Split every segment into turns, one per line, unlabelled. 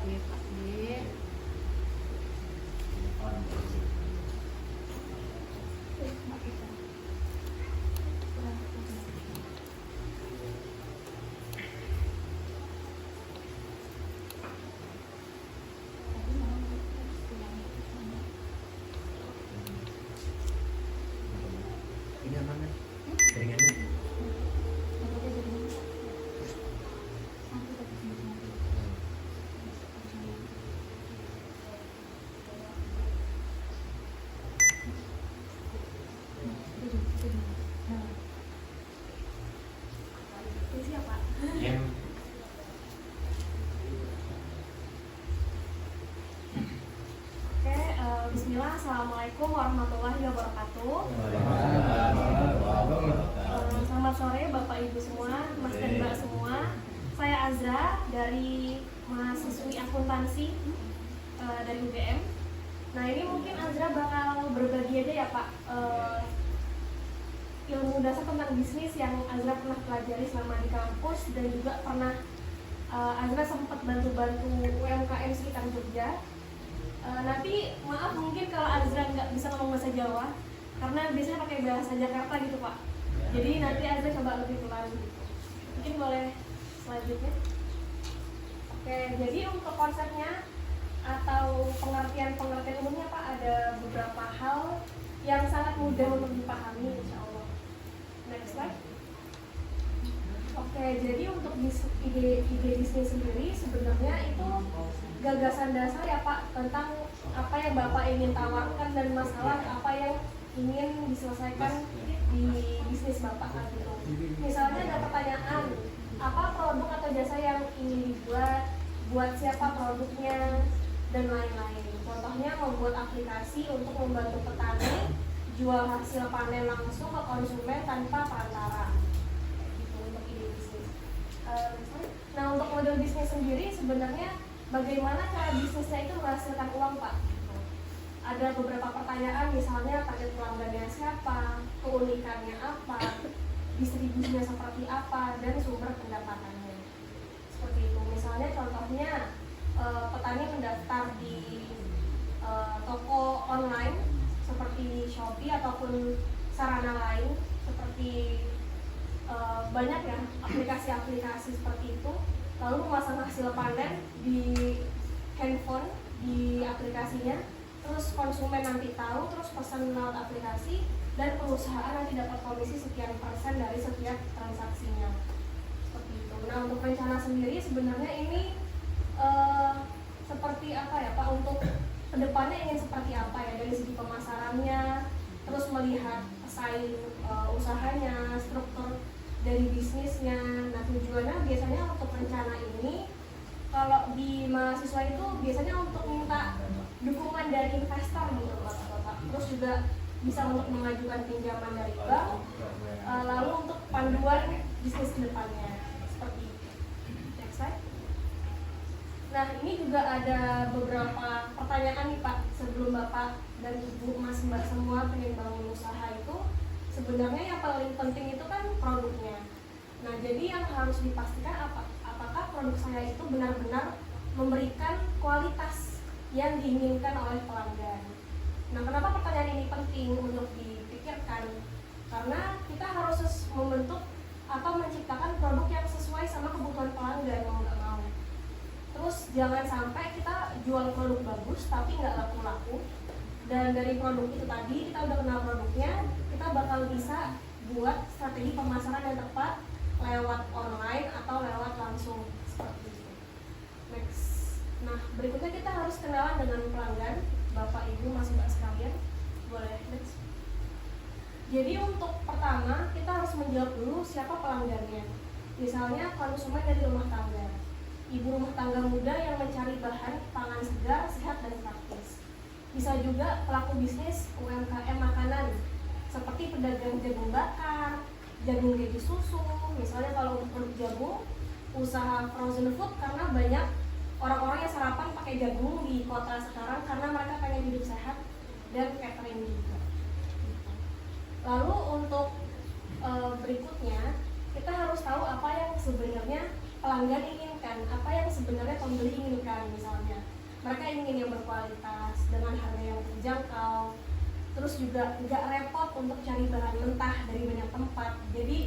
Ini apa nih? Jaringannya?
Bismillah, Assalamualaikum warahmatullahi wabarakatuh. Selamat sore Bapak Ibu semua, Mas dan Mbak semua. Saya Azra dari mahasiswi akuntansi dari UGM. Nah ini mungkin Azra bakal berbagi aja ya Pak ilmu dasar tentang bisnis yang Azra pernah pelajari selama di kampus, dan juga pernah Azra sempat bantu-bantu UMKM sekitar Jogja. Nanti maaf mungkin kalau Azra nggak bisa ngomong bahasa Jawa karena biasanya pakai bahasa Jakarta gitu Pak. Jadi nanti Azra coba lebih pelan gitu. Mungkin boleh selanjutnya. Oke, jadi untuk konsepnya atau pengertian umumnya Pak, ada beberapa hal yang sangat mudah untuk dipahami insya Allah. Next slide. Oke, jadi untuk ide bisnis sendiri sebenarnya itu gagasan dasar ya Pak tentang apa yang Bapak ingin tawarkan dan masalah apa yang ingin diselesaikan di bisnis Bapak gitu. Misalnya ada pertanyaan, apa produk atau jasa yang ingin dibuat, buat siapa produknya, dan lain-lain. Contohnya membuat aplikasi untuk membantu petani jual hasil panen langsung ke konsumen tanpa perantara. Gitu untuk ide bisnis. Nah untuk model bisnis sendiri sebenarnya bagaimana cara bisnisnya itu menghasilkan uang Pak? Ada beberapa pertanyaan, misalnya target pelanggannya siapa, keunikannya apa, distribusinya seperti apa, dan sumber pendapatannya. Seperti itu. Misalnya contohnya petani mendaftar di toko online seperti Shopee ataupun sarana lain seperti banyak ya aplikasi-aplikasi seperti itu, lalu memasang hasil panen di handphone di aplikasinya, terus konsumen nanti tahu, terus pesan lewat aplikasi, dan perusahaan nanti dapat komisi sekian persen dari setiap transaksinya. Seperti itu. Nah untuk rencana sendiri sebenarnya ini seperti apa ya Pak, untuk kedepannya ingin seperti apa ya, dari segi pemasarannya, terus melihat pesaing usahanya, struktur dari bisnisnya. Nah tujuannya biasanya untuk rencana ini kalau di mahasiswa itu biasanya untuk minta dukungan dari investor gitu Bapak. Terus juga bisa untuk mengajukan pinjaman dari bank, lalu untuk panduan bisnis kedepannya seperti itu. Next slide. Nah ini juga ada beberapa pertanyaan nih Pak, sebelum Bapak dan Ibu Mas Mbak semua pengen bangun usaha itu, sebenarnya yang paling penting itu kan produknya. Nah jadi yang harus dipastikan apakah produk saya itu benar-benar memberikan kualitas yang diinginkan oleh pelanggan. Nah kenapa pertanyaan ini penting untuk dipikirkan? Karena kita harus membentuk atau menciptakan produk yang sesuai sama kebutuhan pelanggan, mau nggak mau. Terus jangan sampai kita jual produk bagus tapi nggak laku-laku, dan dari produk itu tadi kita udah kenal produknya, kita bakal bisa buat strategi pemasaran yang tepat lewat online atau lewat langsung seperti itu. Next. Nah berikutnya kita harus kenalan dengan pelanggan, Bapak Ibu Mas Mbak sekalian. Boleh next. Jadi untuk pertama kita harus menjawab dulu siapa pelanggannya. Misalnya konsumen dari rumah tangga, ibu rumah tangga muda yang mencari bahan pangan segar, sehat, dan praktis. Bisa juga pelaku bisnis UMKM makanan seperti pedagang jagung bakar, jagung keju susu. Misalnya kalau untuk produk jagung, usaha frozen food karena banyak orang-orang yang sarapan pakai jagung di kota sekarang karena mereka pengen hidup sehat, dan catering juga. Lalu untuk berikutnya kita harus tahu apa yang sebenarnya pelanggan menyampaikan apa yang sebenarnya pembeli inginkan. Misalnya mereka ingin yang berkualitas dengan harga yang terjangkau, terus juga nggak repot untuk cari bahan mentah dari banyak tempat. Jadi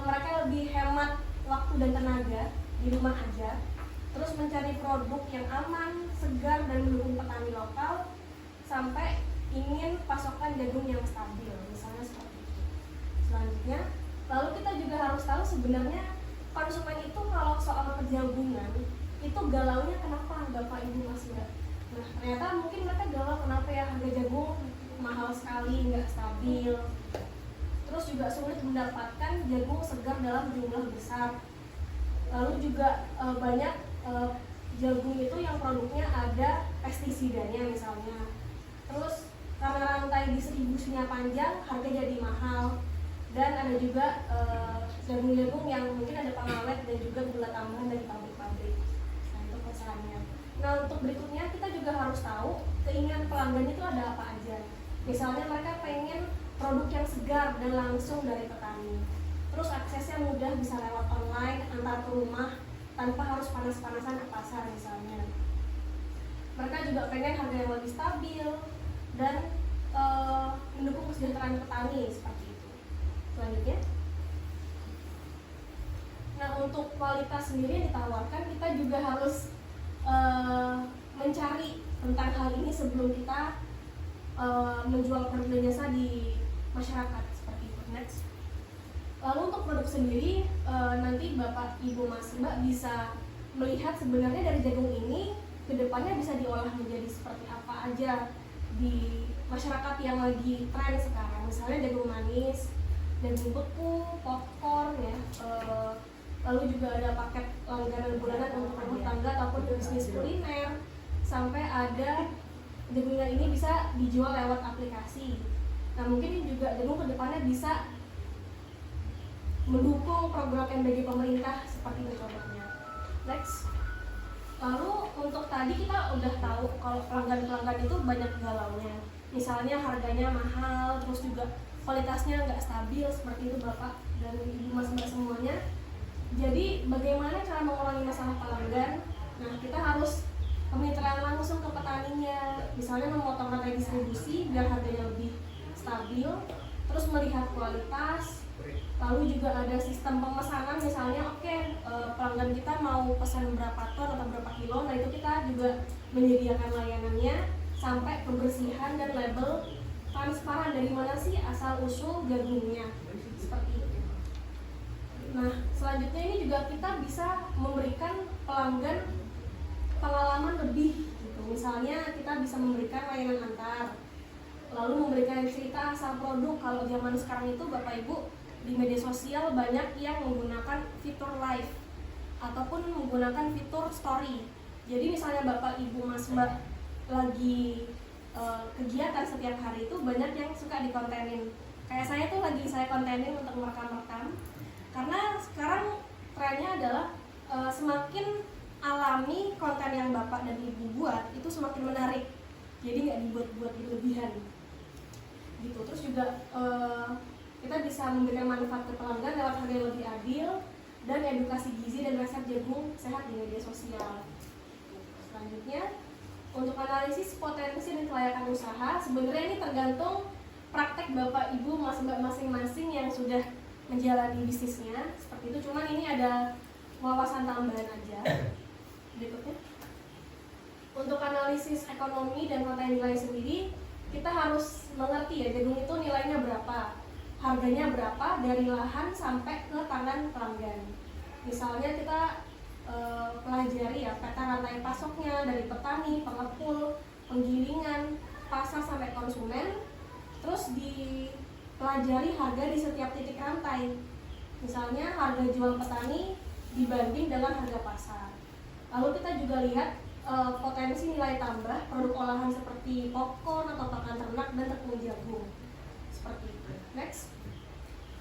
mereka lebih hemat waktu dan tenaga di rumah aja, terus mencari produk yang aman, segar, dan mendukung petani lokal, sampai ingin pasokan jagung yang stabil, misalnya seperti itu. Selanjutnya, lalu kita juga harus tahu sebenarnya konsumen itu kalau soal kejagungan itu galaunya kenapa, Bapak Ibu Mas Mbak. Nah, ternyata mungkin mereka galau kenapa ya harga jagung mahal sekali, nggak stabil, terus juga sulit mendapatkan jagung segar dalam jumlah besar. Lalu juga banyak jagung itu yang produknya ada pestisidanya misalnya. Terus karena rantai distribusinya panjang, harga jadi mahal. Dan ada juga jagung-jagung yang mungkin ada pengawet dan juga gula tambahan dari pabrik-pabrik. Nah, itu masalahnya. Nah, untuk berikutnya kita juga harus tahu keinginan pelanggan itu ada apa aja. Misalnya mereka pengen produk yang segar dan langsung dari petani. Terus aksesnya mudah, bisa lewat online, antar ke rumah tanpa harus panas-panasan ke pasar misalnya. Mereka juga pengen harga yang lebih stabil dan mendukung kesejahteraan petani seperti itu. Selanjutnya, nah untuk kualitas sendiri yang ditawarkan, kita juga harus mencari tentang hal ini sebelum kita menjual produk dan jasa di masyarakat seperti itu. Next. Lalu untuk produk sendiri, nanti Bapak, Ibu, Mas, Mbak bisa melihat sebenarnya dari jagung ini kedepannya bisa diolah menjadi seperti apa aja di masyarakat yang lagi tren sekarang. Misalnya jagung manis, daging beku, popcorn ya, lalu juga ada paket langganan bulanan untuk rumah tangga ataupun bisnis kuliner, sampai ada jagung ini bisa dijual lewat aplikasi. Nah, mungkin ini juga jagung kedepannya bisa mendukung program MBG pemerintah seperti itu contohnya. Next. Lalu untuk tadi kita udah tahu kalau pelanggan-pelanggan itu banyak galaunya. Misalnya harganya mahal, terus juga kualitasnya nggak stabil seperti itu Bapak dan Ibu Mas Mbak semuanya. Jadi bagaimana cara mengurangi masalah pelanggan? Nah, kita harus kemitraan langsung ke petaninya. Misalnya memotong rantai distribusi biar harganya lebih stabil, terus melihat kualitas. Lalu juga ada sistem pemesanan, misalnya pelanggan kita mau pesan berapa ton atau berapa kilo, nah itu kita juga menyediakan layanannya sampai kebersihan dan label transparan dari mana sih asal usul jagungnya seperti itu. Nah, selanjutnya ini juga kita bisa memberikan pelanggan pengalaman lebih gitu. Misalnya kita bisa memberikan layanan antar, lalu memberikan cerita asal produk. Kalau zaman sekarang itu Bapak Ibu di media sosial banyak yang menggunakan fitur live ataupun menggunakan fitur story. Jadi misalnya Bapak, Ibu, Mas, Mbak lagi kegiatan setiap hari itu banyak yang suka dikontenin. Kayak saya tuh lagi saya kontenin untuk merekam-rekam. Karena sekarang trennya adalah semakin alami konten yang Bapak dan Ibu buat itu semakin menarik. Jadi nggak dibuat-buat berlebihan. Gitu. Terus juga kita bisa memberikan manfaat ke pelanggan lewat harga yang lebih adil dan edukasi gizi dan resep jagung sehat di media sosial. Selanjutnya, untuk analisis potensi dan kelayakan usaha, sebenarnya ini tergantung praktek Bapak, Ibu, Mas, Mbak masing-masing yang sudah menjalani bisnisnya seperti itu. Cuman ini ada wawasan tambahan aja. Berikutnya, untuk analisis ekonomi dan konten nilai sendiri, kita harus mengerti ya jagung itu nilainya berapa, harganya berapa dari lahan sampai ke tangan pelanggan. Misalnya kita pelajari ya peta rantai pasoknya dari petani, pengepul, penggilingan, pasar sampai konsumen. Terus dipelajari harga di setiap titik rantai. Misalnya harga jual petani dibanding dengan harga pasar. Lalu kita juga lihat potensi nilai tambah produk olahan seperti popcorn atau pakan ternak dan tepung jagung seperti itu. Next.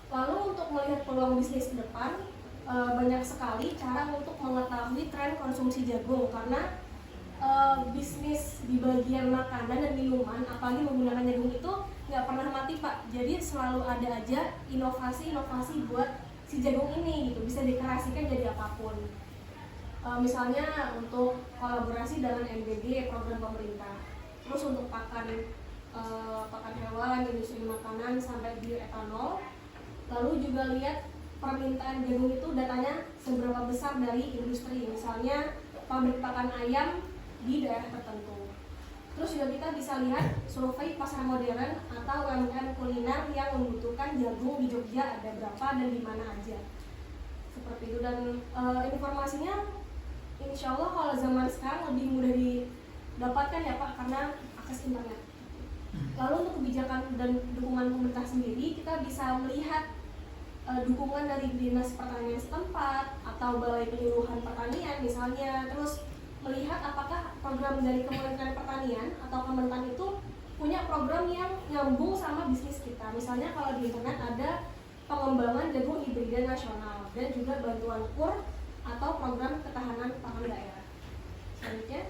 Lalu untuk melihat peluang bisnis ke depan, banyak sekali cara untuk mengetahui tren konsumsi jagung karena bisnis di bagian makanan dan minuman, apalagi menggunakan jagung itu nggak pernah mati Pak. Jadi selalu ada aja inovasi-inovasi buat si jagung ini gitu, bisa dikreasikan jadi apapun. Misalnya untuk kolaborasi dengan MBG, program pemerintah. Terus untuk pakan hewan, industri makanan sampai bioetanol. Lalu juga lihat permintaan jagung itu datanya seberapa besar dari industri, misalnya pabrik pakan ayam di daerah tertentu. Terus juga kita bisa lihat survei pasar modern atau UMKM kuliner yang membutuhkan jagung di Jogja ada berapa dan di mana aja. Seperti itu, dan informasinya insya Allah kalau zaman sekarang lebih mudah didapatkan ya Pak, karena akses internet. Lalu untuk kebijakan dan dukungan pemerintah sendiri, kita bisa melihat dukungan dari dinas pertanian setempat atau balai penyuluhan pertanian misalnya, terus melihat apakah program dari Kementerian Pertanian atau Kementan itu punya program yang nyambung sama bisnis kita. Misalnya kalau di internet ada pengembangan jagung hibrida nasional dan juga bantuan KUR atau program ketahanan pangan daerah. Selanjutnya,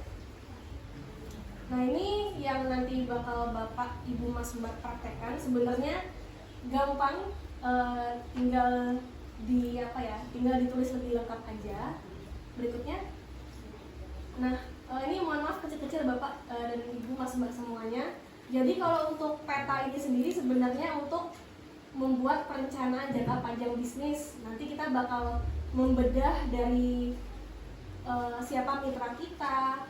nah ini yang nanti bakal Bapak Ibu Mas Mbak praktekkan. Sebenarnya gampang, tinggal tinggal ditulis lebih lengkap aja. Berikutnya, nah ini mohon maaf kecil-kecil Bapak dan Ibu Mas Mbak semuanya. Jadi kalau untuk peta ini sendiri sebenarnya untuk membuat perencanaan jangka panjang bisnis. Nanti kita bakal membedah dari siapa mitra kita,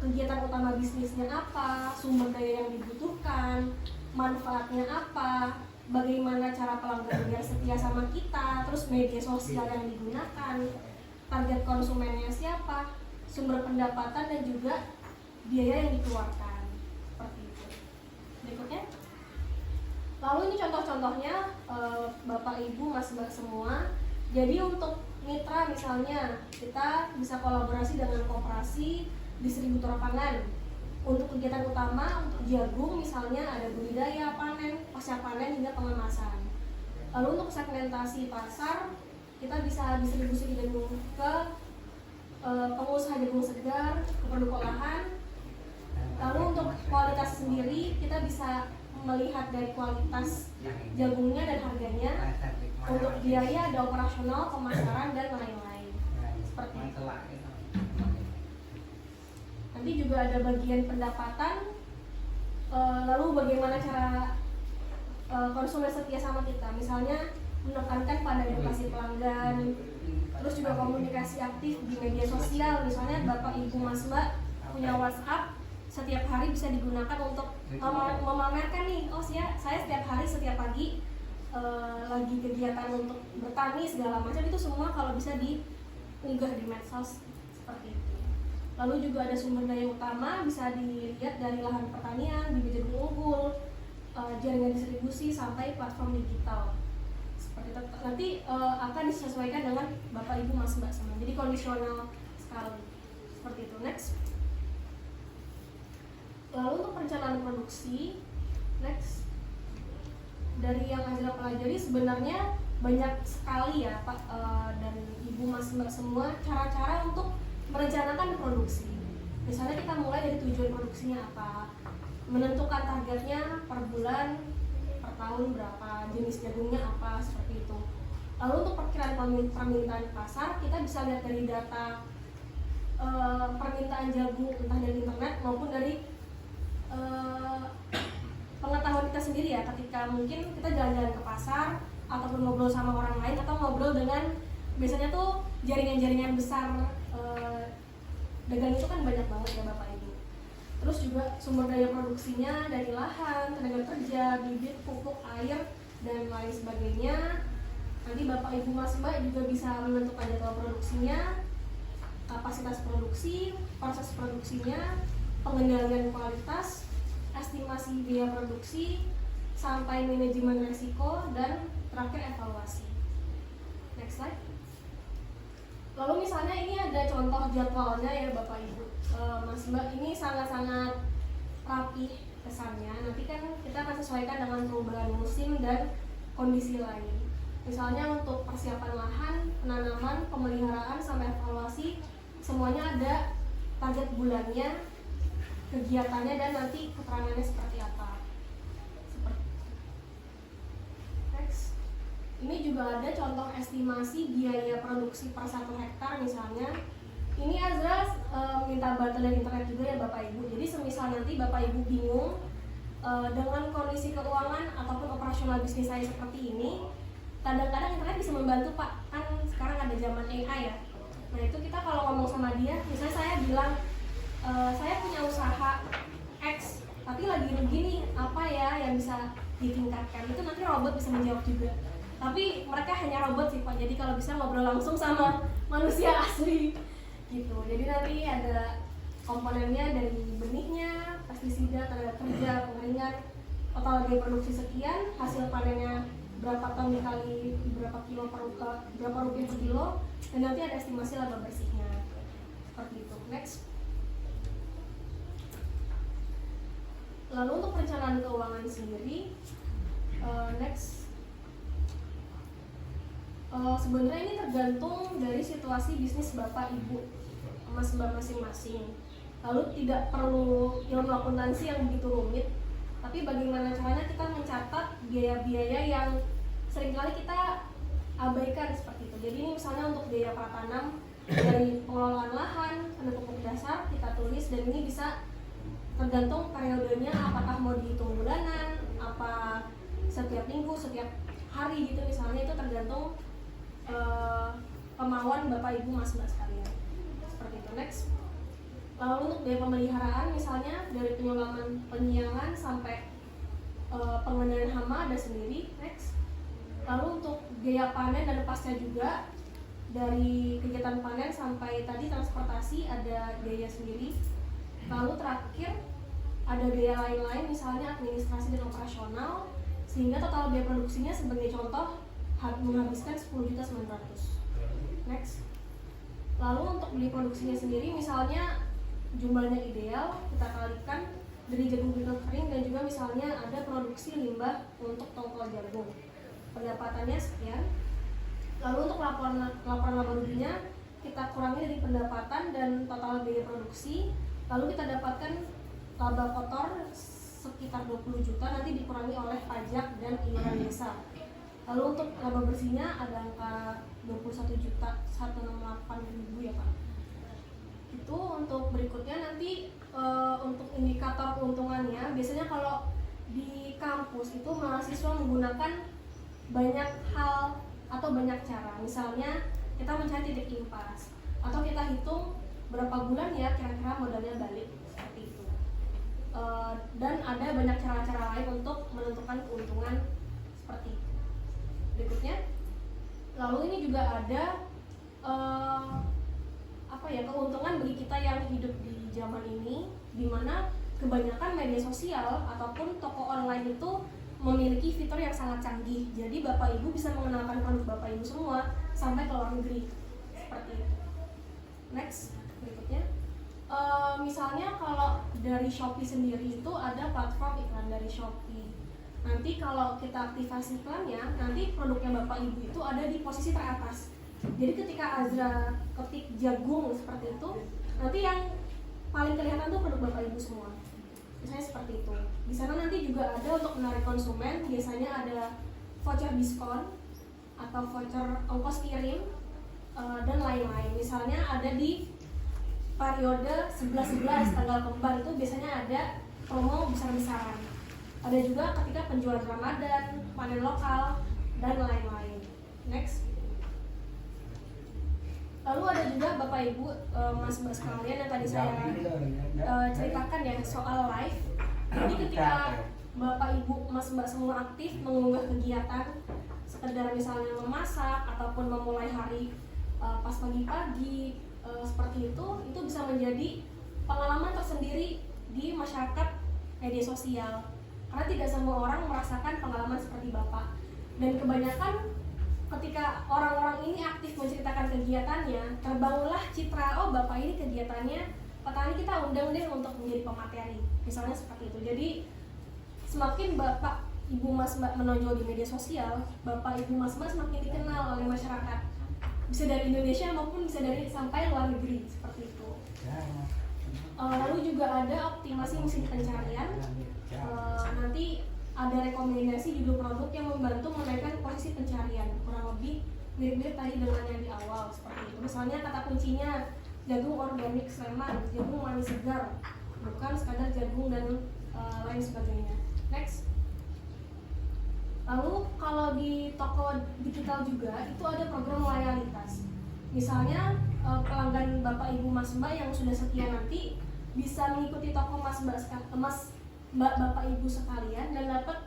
kegiatan utama bisnisnya apa, sumber daya yang dibutuhkan, manfaatnya apa, bagaimana cara pelanggan biar setia sama kita, terus media sosial yang digunakan, target konsumennya siapa, sumber pendapatan dan juga biaya yang dikeluarkan. Seperti itu. Berikutnya, lalu ini contoh-contohnya Bapak Ibu Mas Mbak semua. Jadi untuk mitra misalnya kita bisa kolaborasi dengan koperasi distributor pangan. Untuk kegiatan utama untuk jagung misalnya ada budidaya, panen, pasca panen hingga pengemasan. Lalu untuk segmentasi pasar kita bisa distribusi jagung ke pengusaha jagung segar, ke produk olahan. Lalu untuk kualitas sendiri kita bisa melihat dari kualitas jagungnya dan harganya. Untuk biaya ada operasional, pemasaran dan lain-lain. Seperti itu. Nanti juga ada bagian pendapatan. Lalu bagaimana cara konsumen setia sama kita, misalnya menekankan pada edukasi pelanggan, terus juga komunikasi aktif di media sosial. Misalnya Bapak Ibu Mas Mbak punya WhatsApp, setiap hari bisa digunakan untuk memamerkan nih, oh saya setiap hari, setiap pagi lagi kegiatan untuk bertani segala macam, itu semua kalau bisa diunggah di medsos seperti itu. Lalu juga ada sumber daya utama, bisa dilihat dari lahan pertanian, bibit jagung unggul, jaringan distribusi sampai platform digital. Seperti itu. Nanti akan disesuaikan dengan Bapak Ibu Mas Mbak semua. Jadi kondisional sekali. Seperti itu. Next. Lalu untuk perencanaan produksi, next. Dari yang Azra pelajari sebenarnya banyak sekali ya Pak dan Ibu Mas Mbak semua cara-cara untuk merencanakan produksi. Misalnya kita mulai dari tujuan produksinya apa, menentukan targetnya per bulan, per tahun berapa, jenis jagungnya apa, seperti itu. Lalu untuk perkiraan permintaan pasar, kita bisa lihat dari data permintaan jagung entah dari internet maupun dari pengetahuan kita sendiri ya, ketika mungkin kita jalan-jalan ke pasar ataupun ngobrol sama orang lain atau ngobrol dengan biasanya tuh jaringan-jaringan besar dagang itu kan banyak banget ya Bapak Ibu. Terus juga sumber daya produksinya dari lahan, tenaga kerja, bibit, pupuk, air dan lain sebagainya. Nanti Bapak Ibu Mas Mbak juga bisa menentukan jadwal produksinya, kapasitas produksi, proses produksinya, pengendalian kualitas, estimasi biaya produksi, sampai manajemen risiko, dan terakhir evaluasi. Next slide. Lalu misalnya ini ada contoh jadwalnya ya Bapak Ibu Mas Mbak, ini sangat-sangat rapih kesannya. Nanti kan kita akan sesuaikan dengan perubahan musim dan kondisi lain. Misalnya untuk persiapan lahan, penanaman, pemeliharaan, sampai evaluasi, semuanya ada target bulannya, kegiatannya, dan nanti keterangannya seperti apa. Seperti next. Ini juga ada contoh estimasi biaya produksi per 1 hektar misalnya. Ini Azra minta bantuan dari internet juga ya Bapak Ibu. Jadi semisal nanti Bapak Ibu bingung dengan kondisi keuangan ataupun operasional bisnis saya seperti ini, kadang-kadang internet bisa membantu Pak. Kan sekarang ada zaman AI ya. Nah itu kita kalau ngomong sama dia, misalnya saya bilang saya punya usaha X, tapi lagi rugi nih, apa ya yang bisa ditingkatkan? Itu nanti robot bisa menjawab juga. Tapi mereka hanya robot sih Pak, jadi kalau bisa ngobrol langsung sama manusia asli gitu. Jadi nanti ada komponennya dari benihnya, pestisida, tenaga kerja, pengeringan, total biaya produksi sekian, hasil panennya berapa ton dikali berapa rupiah per kilo, dan nanti ada estimasi laba bersihnya seperti itu. Next. Lalu untuk perencanaan keuangan sendiri, next. Sebenarnya ini tergantung dari situasi bisnis Bapak Ibu Mas Mbak masing-masing. Lalu tidak perlu ilmu akuntansi yang begitu rumit, tapi bagaimana caranya kita mencatat biaya-biaya yang seringkali kita abaikan seperti itu. Jadi ini misalnya untuk biaya pratanam dari pengelolaan lahan sampai pupuk dasar kita tulis, dan ini bisa tergantung periodenya, apakah mau dihitung bulanan, apa setiap minggu, setiap hari gitu misalnya, itu tergantung kemauan Bapak Ibu Mas Mbak sekalian. Seperti itu. Next. Lalu untuk biaya pemeliharaan misalnya dari penyiangan sampai pengendalian hama ada sendiri. Next. Lalu untuk biaya panen dan pasca juga, dari kegiatan panen sampai tadi transportasi ada biaya sendiri. Lalu terakhir ada biaya lain-lain misalnya administrasi dan operasional, sehingga total biaya produksinya sebagai contoh menghabiskan 10.900.000. Next. Lalu untuk beli produksinya sendiri misalnya jumlahnya ideal kita kalikan dari jagung kering, dan juga misalnya ada produksi limbah untuk tongkol jagung, pendapatannya sekian. Lalu untuk laporan laba ruginya kita kurangi dari pendapatan dan total biaya produksi, lalu kita dapatkan laba kotor sekitar 20 juta, nanti dikurangi oleh pajak dan iuran desa. Lalu untuk laba bersihnya ada angka 21.168.000 ya Pak. Itu untuk berikutnya nanti untuk indikator keuntungannya, biasanya kalau di kampus itu mahasiswa menggunakan banyak hal atau banyak cara. Misalnya kita mencari titik impas, atau kita hitung berapa bulan ya kira-kira modalnya balik, seperti itu. Dan ada banyak cara-cara lain untuk menentukan keuntungan seperti itu. Berikutnya, lalu ini juga ada keuntungan bagi kita yang hidup di zaman ini, di mana kebanyakan media sosial ataupun toko online itu memiliki fitur yang sangat canggih. Jadi Bapak Ibu bisa mengenalkan produk Bapak Ibu semua sampai ke luar negeri, seperti itu. Next, berikutnya. Misalnya kalau dari Shopee sendiri itu ada platform iklan dari Shopee. Nanti kalau kita aktivasi iklannya, nanti produknya Bapak Ibu itu ada di posisi teratas. Jadi ketika Azra ketik jagung seperti itu, nanti yang paling kelihatan tuh produk Bapak Ibu semua. Misalnya seperti itu. Di sana nanti juga ada untuk menarik konsumen, biasanya ada voucher diskon atau voucher ongkos kirim dan lain-lain. Misalnya ada di periode 11/11 tanggal kembar itu biasanya ada promo besar-besaran. Ada juga ketika penjualan Ramadan, panen lokal, dan lain-lain. Next. Lalu ada juga Bapak Ibu, Mas Mbak sekalian yang tadi saya ceritakan ya soal live. Jadi ketika Bapak Ibu, Mas Mbak semua aktif mengunggah kegiatan, sekedar misalnya memasak ataupun memulai hari pas pagi-pagi seperti itu bisa menjadi pengalaman tersendiri di masyarakat media sosial. Karena tidak semua orang merasakan pengalaman seperti Bapak. Dan kebanyakan ketika orang-orang ini aktif menceritakan kegiatannya, terbangunlah citra, oh Bapak ini kegiatannya, petani kita undang deh untuk menjadi pemateri. Misalnya seperti itu. Jadi semakin Bapak, Ibu, Mas, Mbak menonjol di media sosial, Bapak, Ibu, Mas, Mbak semakin dikenal oleh masyarakat. Bisa dari Indonesia maupun bisa dari sampai luar negeri, seperti itu. Lalu juga ada optimasi mesin pencarian. Nanti ada rekomendasi judul produk yang membantu menaikkan posisi pencarian, kurang lebih mirip-mirip tadi dengan yang di awal seperti itu. Misalnya kata kuncinya jagung organik Sleman, jagung manis segar, bukan sekadar jagung dan lain sebagainya. Next. Lalu kalau di toko digital juga itu ada program loyalitas. Misalnya pelanggan Bapak Ibu Mas Mbak yang sudah setia nanti bisa mengikuti toko Mas Mbak Bapak Ibu sekalian dan dapat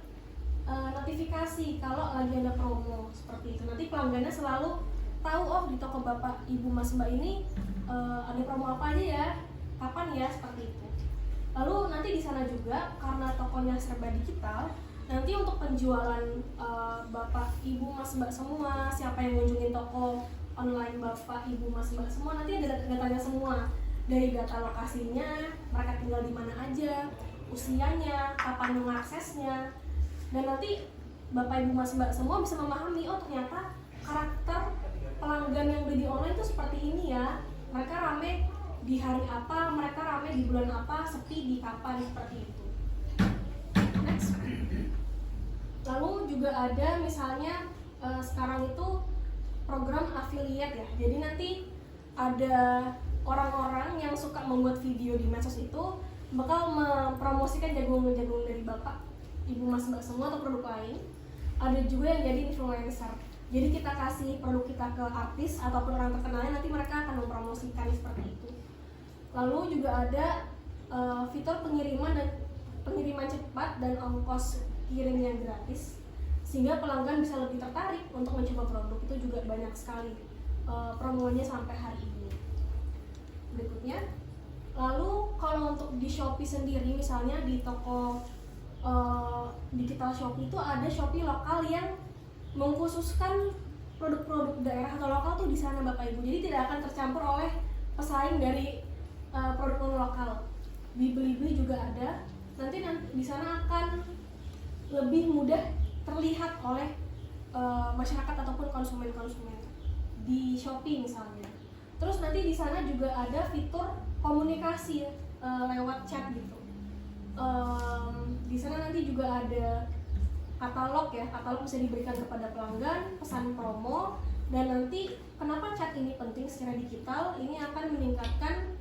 notifikasi kalau lagi ada promo seperti itu. Nanti pelanggannya selalu tahu, oh di toko Bapak Ibu Mas Mbak ini ada promo apa aja ya, kapan ya, seperti itu. Lalu nanti di sana juga karena tokonya serba digital, nanti untuk penjualan Bapak Ibu Mas Mbak semua, siapa yang ngunjungin toko online Bapak Ibu Mas Mbak semua, nanti ada datanya semua, dari data lokasinya, mereka tinggal di mana aja, usianya, kapan mengaksesnya, dan nanti Bapak Ibu Mas Mbak semua bisa memahami, oh ternyata karakter pelanggan yang beli di online itu seperti ini ya, mereka rame di hari apa, mereka rame di bulan apa, sepi di kapan, seperti itu. Next. Lalu juga ada misalnya sekarang itu program affiliate ya. Jadi nanti ada orang-orang yang suka membuat video di medsos itu bakal mempromosikan jagung-jagung dari Bapak Ibu Mas Mbak semua atau produk lain. Ada juga yang jadi influencer. Jadi kita kasih produk kita ke artis ataupun orang terkenalnya, nanti mereka akan mempromosikan seperti itu. Lalu juga ada fitur pengiriman cepat dan ongkos kirim yang gratis, sehingga pelanggan bisa lebih tertarik untuk mencoba produk. Itu juga banyak sekali promonya sampai hari ini. Berikutnya, lalu kalau untuk di Shopee sendiri, misalnya di toko digital Shopee itu ada Shopee lokal yang mengkhususkan produk-produk daerah atau lokal tuh di sana Bapak Ibu. Jadi tidak akan tercampur oleh pesaing dari produk lokal. Di Blibli juga ada. Nanti di sana akan lebih mudah terlihat oleh masyarakat ataupun konsumen-konsumen di Shopee misalnya. Terus nanti di sana juga ada fitur komunikasi lewat chat gitu. Di sana nanti juga ada katalog ya, katalog bisa diberikan kepada pelanggan, pesan promo, dan nanti kenapa chat ini penting secara digital, ini akan meningkatkan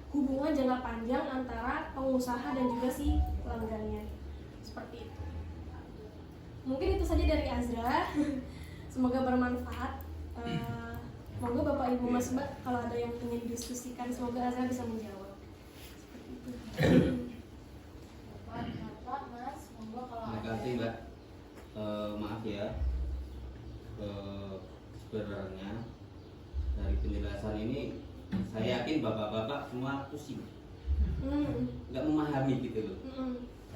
hubungan jangka panjang antara pengusaha dan juga si pelanggannya, seperti itu. Mungkin itu saja dari Azra. Semoga bermanfaat. Semoga Bapak Ibu Mas Mbak kalau ada yang ingin didiskusikan, semoga Azra bisa menjawab. Seperti itu.
Bapak, Mas, monggo kalau
Terima kasih Mbak. Maaf ya, sebenarnya dari penjelasan ini saya yakin bapak-bapak semua pusing, nggak memahami gitu loh,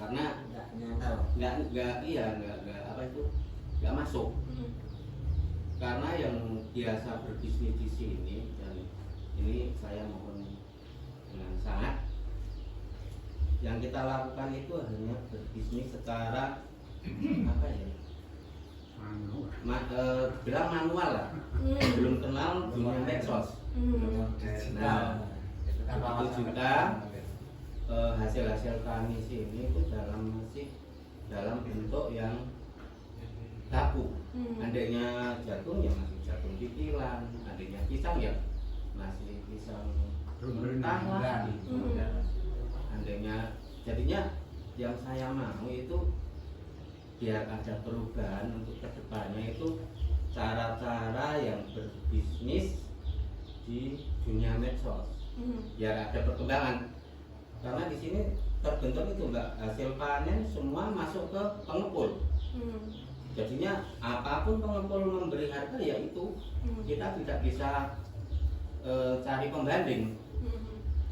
karena nggak masuk. Karena yang biasa berbisnis di sini, dan ini saya mohon dengan sangat, yang kita lakukan itu hanya berbisnis secara apa ya, bilang manual lah, belum kenal dunia medsos. Nah, itu juga hasil-hasil kami sini itu masih dalam bentuk yang baku. Adanya jagung ya masih jagung titilan, adanya pisang ya masih pisang mentah lah gitu. Adanya, jadinya yang saya mau itu biar ada perubahan untuk kedepannya, itu cara-cara yang berbisnis di dunia medsos, biar ada perkembangan. Karena di sini terbentuk itu Mbak, hasil panen semua masuk ke pengepul. Jadinya apapun pengepul memberi harga ya itu, kita tidak bisa cari pembanding.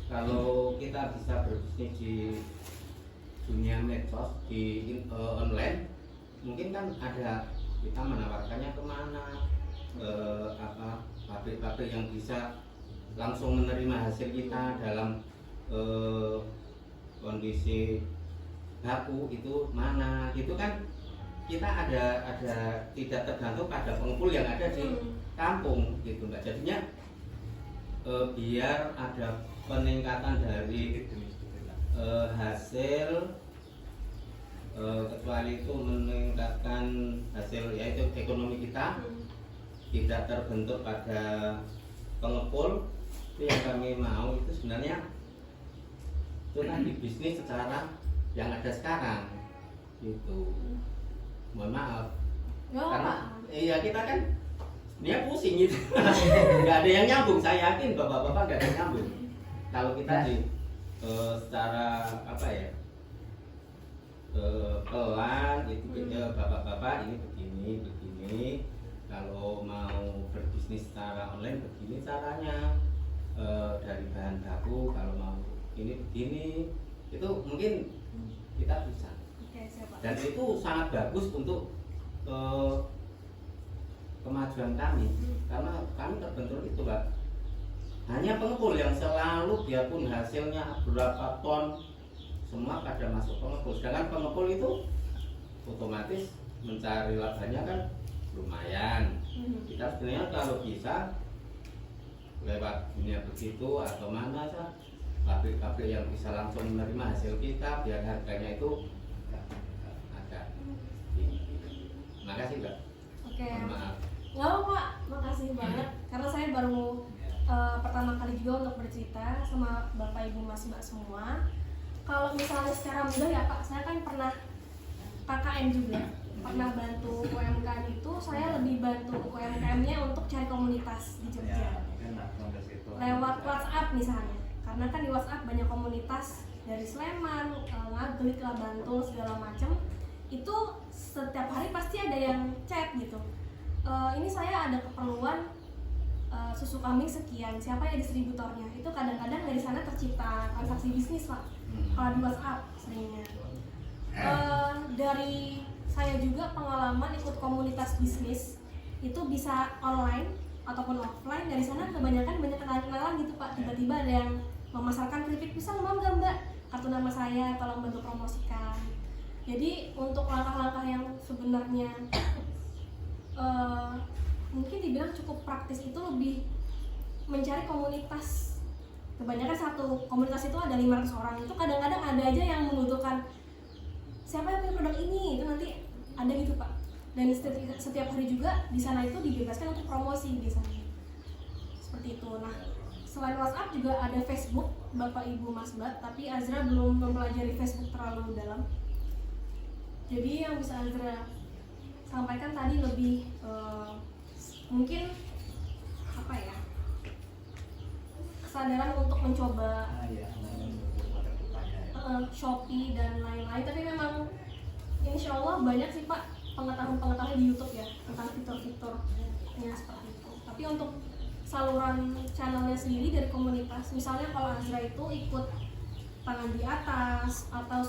Kalau kita bisa berbisnis di dunia medsos, di online, mungkin kan ada kita menawarkannya kemana, pabrik-pabrik yang bisa langsung menerima hasil kita dalam kondisi baku itu mana, gitu kan. Kita ada tidak tergantung pada pengepul yang ada di kampung gitu Mbak. Jadinya biar ada peningkatan dari hasil, kecuali itu meningkatkan hasil yaitu ekonomi kita, tidak terbentuk pada pengepul, Itu yang kami mau itu sebenarnya itu tadi bisnis secara yang ada sekarang gitu. Mohon maaf
Nggak
karena
apa.
iya kita kan dia pusing gitu. Nggak ada yang nyambung, saya yakin bapak-bapak nggak ada yang nyambung kalau kita secara apa ya pelan itu bapak-bapak ini begini kalau mau berbisnis secara online begini caranya dari bahan baku kalau mau ini begini itu mungkin kita bisa
Oke, siap, Pak.
dan itu sangat bagus untuk kemajuan kami karena kami terbentur itu Pak, hanya pengepul yang selalu biarpun hasilnya berapa ton semua pada masuk pengepul, sedangkan pengepul itu otomatis mencari labanya kan lumayan. Kita sebenarnya kalau bisa lewat dunia begitu atau mana sah pabrik-pabrik yang bisa langsung menerima hasil kita biar harganya itu agak tinggi. Makasih Mbak.
Oke.
Maaf.
Nggak apa Pak, makasih banget karena saya baru pertama kali juga untuk bercerita sama Bapak Ibu Mas Mbak semua. Kalau misalnya secara mudah ya Pak, saya kan pernah KKN juga, pernah bantu UMKM itu, saya lebih bantu UMKM-nya untuk cari komunitas di Jogja lewat WhatsApp misalnya, karena kan di WhatsApp banyak komunitas dari Sleman, Ngaglik lah, Bantul segala macam. Itu setiap hari pasti ada yang chat gitu. Ini saya ada keperluan susu kambing sekian, siapa ya distributornya? Itu kadang-kadang dari sana tercipta transaksi bisnis Pak. Kalau di WhatsApp seringnya. Dari saya juga pengalaman ikut komunitas bisnis itu bisa online ataupun offline. Dari sana kebanyakan banyak kenalan-kenalan gitu Pak. Tiba-tiba ada yang memasarkan keripik pisang, mau nggak Mbak? Kartu nama saya, tolong bantu promosikan. Jadi untuk langkah-langkah yang sebenarnya mungkin dibilang cukup praktis itu lebih mencari komunitas. Kebanyakan satu komunitas itu ada 500 orang, itu kadang-kadang ada aja yang membutuhkan siapa yang punya produk ini, itu nanti ada gitu Pak. Dan setiap hari juga di sana itu dibebaskan untuk promosi biasanya seperti itu. Nah selain WhatsApp juga ada Facebook Bapak Ibu Mas Mbak, tapi Azra belum mempelajari Facebook terlalu dalam. Jadi yang bisa Azra sampaikan tadi lebih mungkin apa ya, kesadaran untuk mencoba Shopee dan lain-lain. Tapi memang insya Allah banyak sih Pak pengetahuan di YouTube ya tentang fitur-fiturnya seperti itu. Tapi untuk saluran channelnya sendiri dari komunitas, misalnya kalau Azra itu ikut Tangan di Atas atau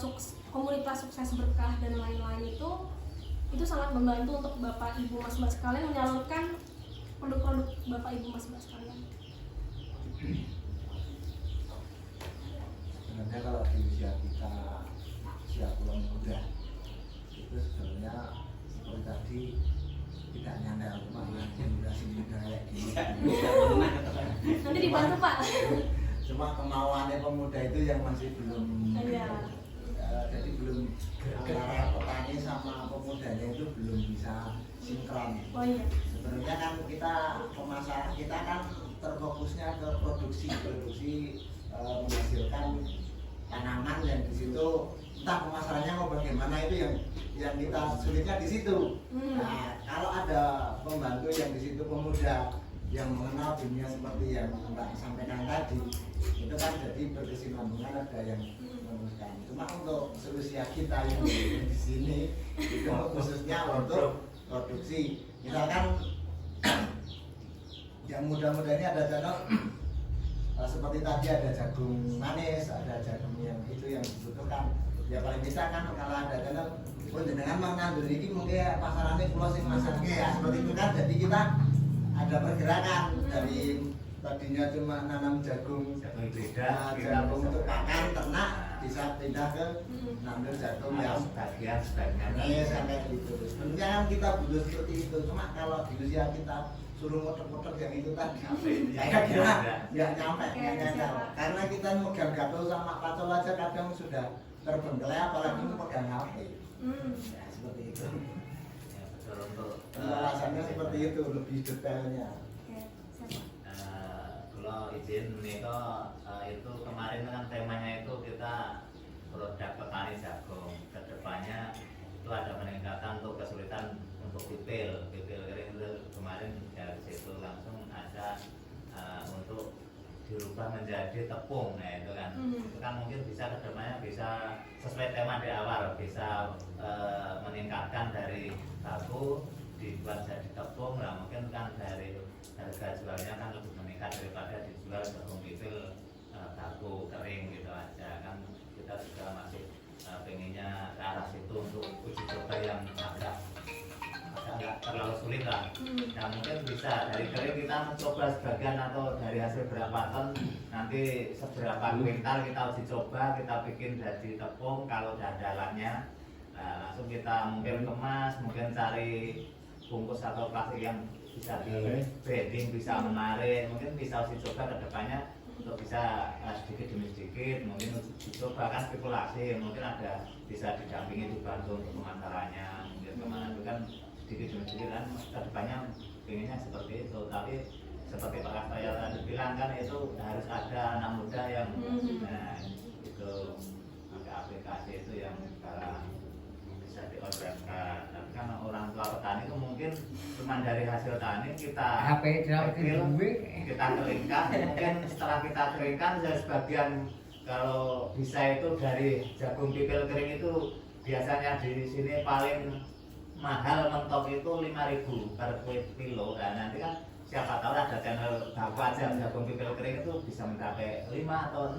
komunitas sukses berkah dan lain-lain, itu sangat membantu untuk Bapak Ibu Mas Mbak sekalian menyalurkan produk-produk Bapak Ibu Mas Mbak sekalian.
Sebenarnya kalau di usia kita usia belum muda itu sebenarnya seperti tadi tidak nyandar cuma yang generasi muda kayak gini.
Nanti dibantu Pak.
Cuma kemauannya pemuda itu yang masih belum. Jadi belum antara petani sama pemudanya itu belum bisa sinkron.
Oh iya.
Sebenarnya kan kita pemasaran kita kan terfokusnya ke produksi menghasilkan tanaman yang di situ entah pemasarannya mau bagaimana itu yang kita sulitnya di situ. Nah, kalau ada pembantu yang di situ pemuda yang mengenal dunia seperti yang Mbak sampaikan tadi, itu kan jadi berkesinambungan, ada yang meneruskan. Cuma untuk seusia kita yang di sini itu khususnya untuk produksi. Misalkan yang muda-muda ini ada channel seperti tadi ada jagung manis, ada jagung yang itu yang dibutuhkan. Ya paling bisa kan kalau ada channel pun dengan mengandur ini mungkin pasarannya pulau sing masak ya seperti itu kan. Jadi kita ada pergerakan dari tadinya cuma nanam jagung jagung untuk pakan ternak bisa pindah ke nanam jagung yang
sebagian
manis sampai itu. Sebenarnya kan kita butuh seperti itu. Cuma kalau di usia kita suruh motor-motor yang itu tadi saya kira nggak nyampe karena kita megang gatel sama pacol aja kadang sudah terbengkelai apalagi megang HP. Ya seperti itu. Penjelasannya seperti itu lebih detailnya.
Kalau izin Niko itu kemarin kan temanya itu kita produk petani jagung. Kedepannya itu ada peningkatan untuk kesulitan untuk pipil kering itu kemarin dari situ langsung ada untuk dirubah menjadi tepung. Nah itu kan itu kan mungkin bisa kedepannya bisa sesuai tema di awal bisa meningkatkan dari baku dibuat jadi tepung. Nah mungkin kan dari harga jualnya kan lebih meningkat daripada dijual jagung pipil baku kering gitu aja kan. Kita juga masih pengennya ke arah situ untuk uji coba yang agak nggak terlalu sulit lah. Nah mungkin bisa dari kering kita mencoba sebagian atau dari hasil berapa ton nanti seberapa kuintal kita uji coba kita bikin jadi tepung. Kalau udah ada alatnya langsung kita mungkin kemas, mungkin cari bungkus atau plastik yang bisa di bedding, bisa menarik, mungkin bisa uji coba ke depannya untuk bisa sedikit demi sedikit mungkin uji coba kan spekulasi, mungkin ada bisa didampingi dibantu untuk pemasarannya mungkin kemana itu kan sedikit demi sedikit kan ke depannya pengennya seperti itu. Tapi seperti Pak Kasaya tadi bilang kan itu harus ada anak muda yang nah itu ada aplikasi itu yang sekarang bisa diorganisasikan. Tapi kan orang tua petani itu mungkin cuma dari hasil tani kita kita keringkan, mungkin setelah kita keringkan sebagian kalau bisa itu dari jagung pipil kering itu biasanya di sini paling mahal mentok itu 5.000 per kilo. Nah nanti kan siapa tahu ada channel baku aja jagung pipil kering itu bisa mencapai 5 atau 6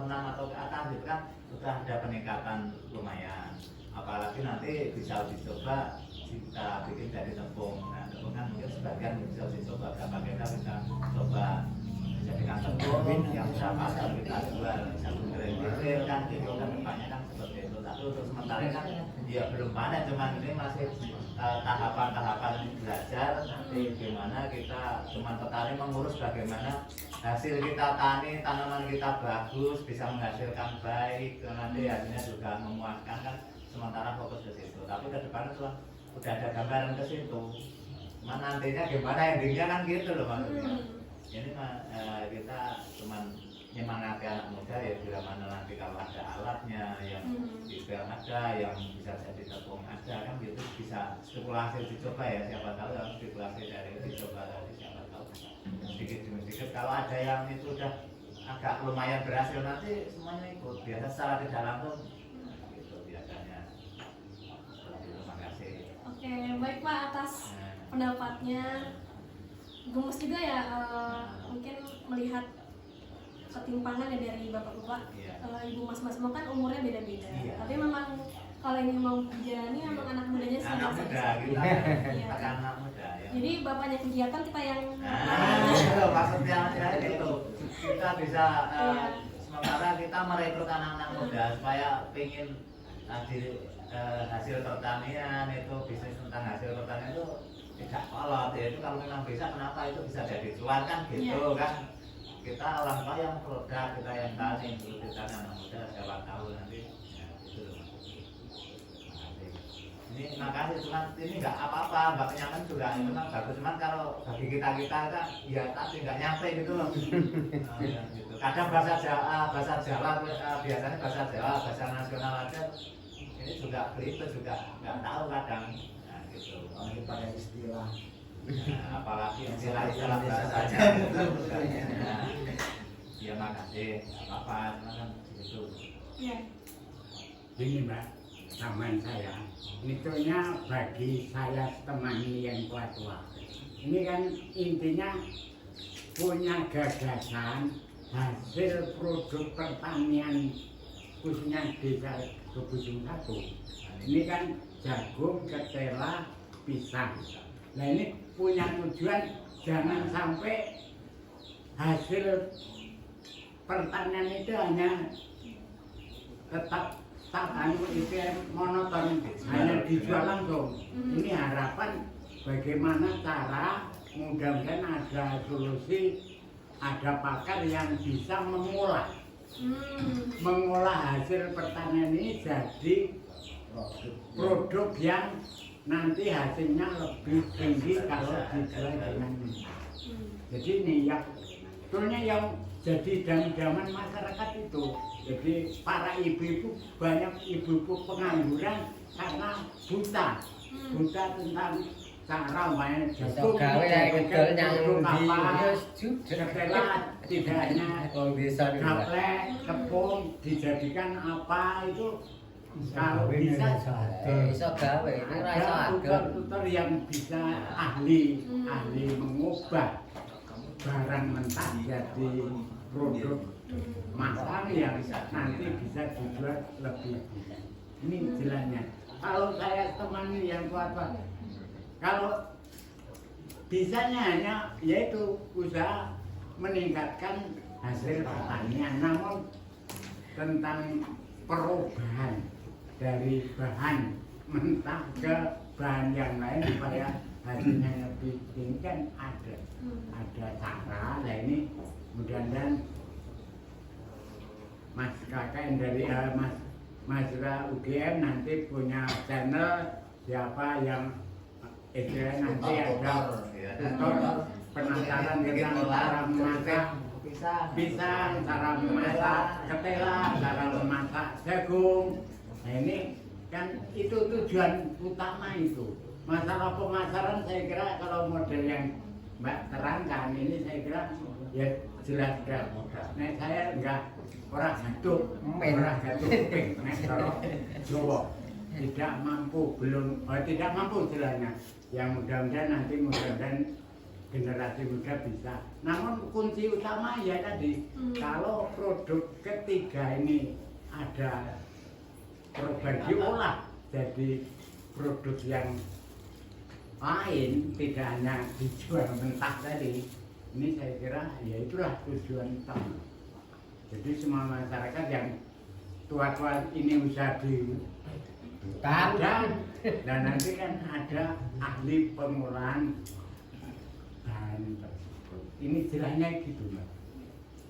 atau ke atas gitu kan sudah ada peningkatan lumayan. Apalagi nanti bisa uji coba kita bikin dari tepung. Nah tepung kan mungkin sebagian bisa uji coba berapa kita bisa coba jadikan tepung yang berapa kalau kita jual jagung kering pipil kan gitu kan depannya kan seperti itu. Tapi untuk sementara kan ya belum panen, cuman ini masih tahapan-tahapan belajar nanti gimana kita cuman petani mengurus bagaimana hasil kita tani, tanaman kita bagus, bisa menghasilkan baik, nanti hasilnya juga memuaskan kan. Sementara fokus ke situ, tapi ke depan udah ada gambaran ke situ. Nantinya gimana endingnya kan gitu loh maksudnya. Ini kita cuman nyemangati anak muda ya bila mana nanti kalau ada alatnya yang bisa ada, yang bisa jadi tepung ada kan gitu bisa spekulasi dicoba ya siapa tahu ya spekulasi dari dicoba dari siapa tahu sedikit demi sedikit. Kalau ada yang itu udah agak lumayan berhasil nanti semuanya ikut. Biasa secara tidak langsung gitu biasanya. Terima kasih.
Oke, baik Pak atas pendapatnya. Gemes juga ya mungkin melihat ketimpangan ya dari bapak-bapak. Ibu mas-mas semua kan umurnya beda-beda. Tapi memang kalau ini mau dijalani memang anak mudanya sih.
Anak muda gitu. Anak muda ya.
Jadi bapaknya kegiatan kita yang
maksudnya itu kita bisa sementara kita merekrut anak-anak muda supaya pengen hasil pertanian itu bisnis tentang hasil pertanian itu tidak kolot ya. Itu kalau memang bisa kenapa itu bisa jadi cuan kan gitu kan. Kita orang tua yang produk, kita yang tani, kita anak muda siapa tahu nanti ya, gitu. Ini makasih cuman ini nggak apa-apa, nggak kenyaman juga itu kan bagus. Cuman kalau bagi kita kan ya tapi nggak nyampe gitu loh. Gitu. Kadang bahasa Jawa biasanya bahasa Jawa, bahasa nasional aja ini juga itu juga nggak tahu kadang. Nah, gitu.
Ini pada istilah.
Nah, apalagi istilah-istilah bahasanya ya makasih apa-apa kan gitu.
Ini Mbak, teman saya itunya bagi saya temani yang tua-tua ini kan intinya punya gagasan hasil produk pertanian khususnya desa Kebujung Satu ini kan jagung, ketela, pisang. Nah ini punya tujuan jangan sampai hasil pertanian itu hanya tetap itu monoton hanya dijual langsung. Ini harapan bagaimana cara mudah-mudahan ada solusi, ada pakar yang bisa mengolah hasil pertanian ini jadi produk yang nanti hasilnya lebih tinggi kalau dijual dengan ini. Jadi niat sebetulnya yang jadi zaman masyarakat itu, jadi para ibu-ibu banyak ibu-ibu pengangguran karena buta tentang cara main jagung,
gawe lek kedol nyang ndi
apa,
jujur.
setelah tidak hanya
Wong desa iki.
gaplek, tepung dijadikan apa itu kalau bisa
Iso gawe, itu ora iso
ada
adol.
tutor-tutor yang bisa ahli mengubah barang mentah jadi produk masak yang nanti bisa dijual lebih. Ini jalannya. Kalau saya temani yang kuat-kuat, kalau bisanya hanya yaitu usaha meningkatkan hasil pertanian, namun tentang perubahan dari bahan mentah ke bahan yang lain supaya hasilnya lebih tinggi kan ada cara. Nah ini mudah-mudahan Mas kakak yang dari Mahasiswa UGM nanti punya channel, siapa yang istilahnya nanti ada tutor penasaran tentang cara memasak pisang, cara memasak ketela, cara memasak jagung. Nah ini kan itu tujuan utama itu. Masalah pemasaran saya kira kalau model yang Mbak terangkan ini saya kira ya jelas sudah. Nah saya enggak orang gaduh kuping. Nah kalau Jawa tidak mampu tidak mampu istilahnya. Yang mudah-mudahan nanti generasi muda bisa. Namun kunci utama ya tadi kalau produk ketiga ini ada perubahan diolah jadi produk yang lain, tidak hanya dijual mentah tadi. Ini saya kira ya itulah tujuan utama. Jadi semua masyarakat yang tua-tua ini usaha di dan nanti kan ada ahli pengolahan bahan tersebut. Ini jelasnya gitu Mbak.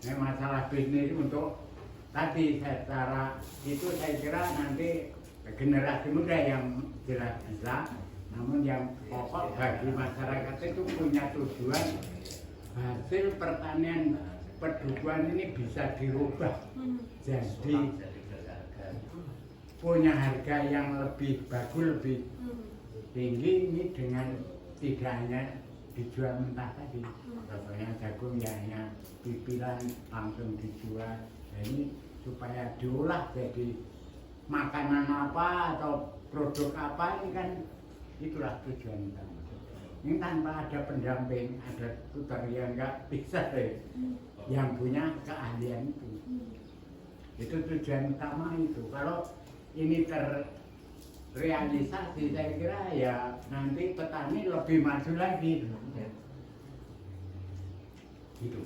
Nah, masalah bisnis untuk tadi secara itu saya kira nanti generasi muda yang jelas bisa. Namun yang pokok bagi masyarakat itu punya tujuan hasil pertanian pedukuhan ini bisa dirubah jadi punya harga yang lebih bagus, lebih tinggi ini dengan tidak hanya dijual mentah tadi. Contohnya jagung ya hanya pipilan langsung dijual. Nah, ini supaya diolah jadi makanan apa atau produk apa ini kan itulah tujuan utama. Ini tanpa ada pendamping, ada tutor yang nggak bisa deh, yang punya keahlian itu. Itu tujuan utama itu. Kalau ini terrealisasi, saya kira ya nanti petani lebih maju lagi. Gitu.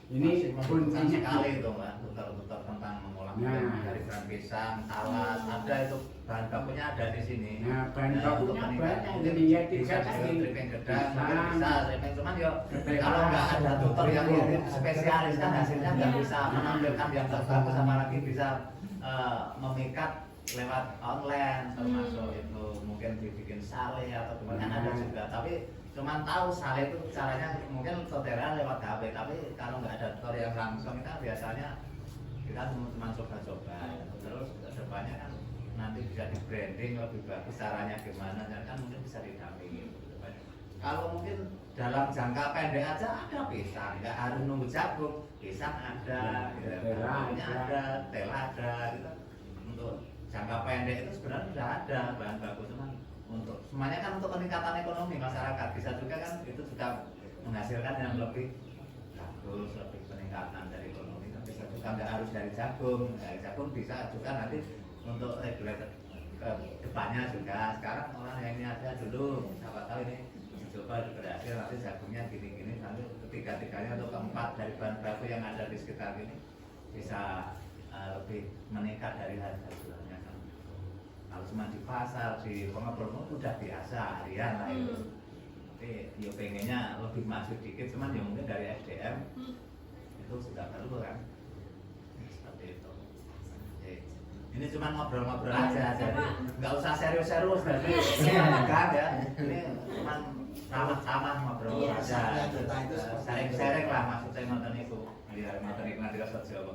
Ini kuncinya
sekali itu Mbak, tutor-tutor tentang mengolah dari bahan pisang, talas, ada itu bahan bakunya ada di sini.
Nah, bahan bakunya banyak, jadi ya tiga tadi.
Tripping gedang, bisa tripping, cuman yo kalau nggak ada tutor yang spesialis kan hasilnya nggak bisa menampilkan yang terbagus, sama lagi bisa memikat lewat online, termasuk itu mungkin dibikin sale atau gimana ada juga, tapi cuman tahu sale itu caranya mungkin saudara lewat HP, tapi kalau nggak ada tutor yang langsung kita biasanya kita cuma coba-coba. Terus kedepannya kan nanti bisa di branding lebih bagus caranya gimana, kan mungkin bisa didampingi. Kalau mungkin dalam jangka pendek aja ada pisang, nggak harus nunggu jagung, pisang ada, punya ada, tela ada, gitu. Untuk jangka pendek itu sebenarnya sudah ada bahan baku, cuman untuk semuanya kan untuk peningkatan ekonomi masyarakat, bisa juga kan itu juga menghasilkan yang lebih bagus, lebih peningkatan dari ekonomi, kan bisa juga nggak harus dari jagung bisa juga nanti untuk regulator ke depannya juga. Sekarang orang yang ini aja dulu, siapa tahu ini coba berhasil, nanti jagungnya gini-gini, nanti ketiga-tiganya atau keempat dari bahan baku yang ada di sekitar ini bisa lebih meningkat dari harga jualnya kan. Kalau cuma di pasar, di pengobrol udah biasa harian lah itu. Tapi ya pengennya lebih maju dikit, cuman ya mungkin dari SDM itu sudah perlu kan. Seperti itu. Oke. Ini cuma ngobrol-ngobrol aja, jadi nggak usah serius-serius, jadi kan ya. Ini cuma ramah-ramah ngobrol
Iya.
aja.
Data itu seperti
Sharing-sharing lah maksudnya ngoten niku. Iya, ngoten niku nanti rasa Jawa.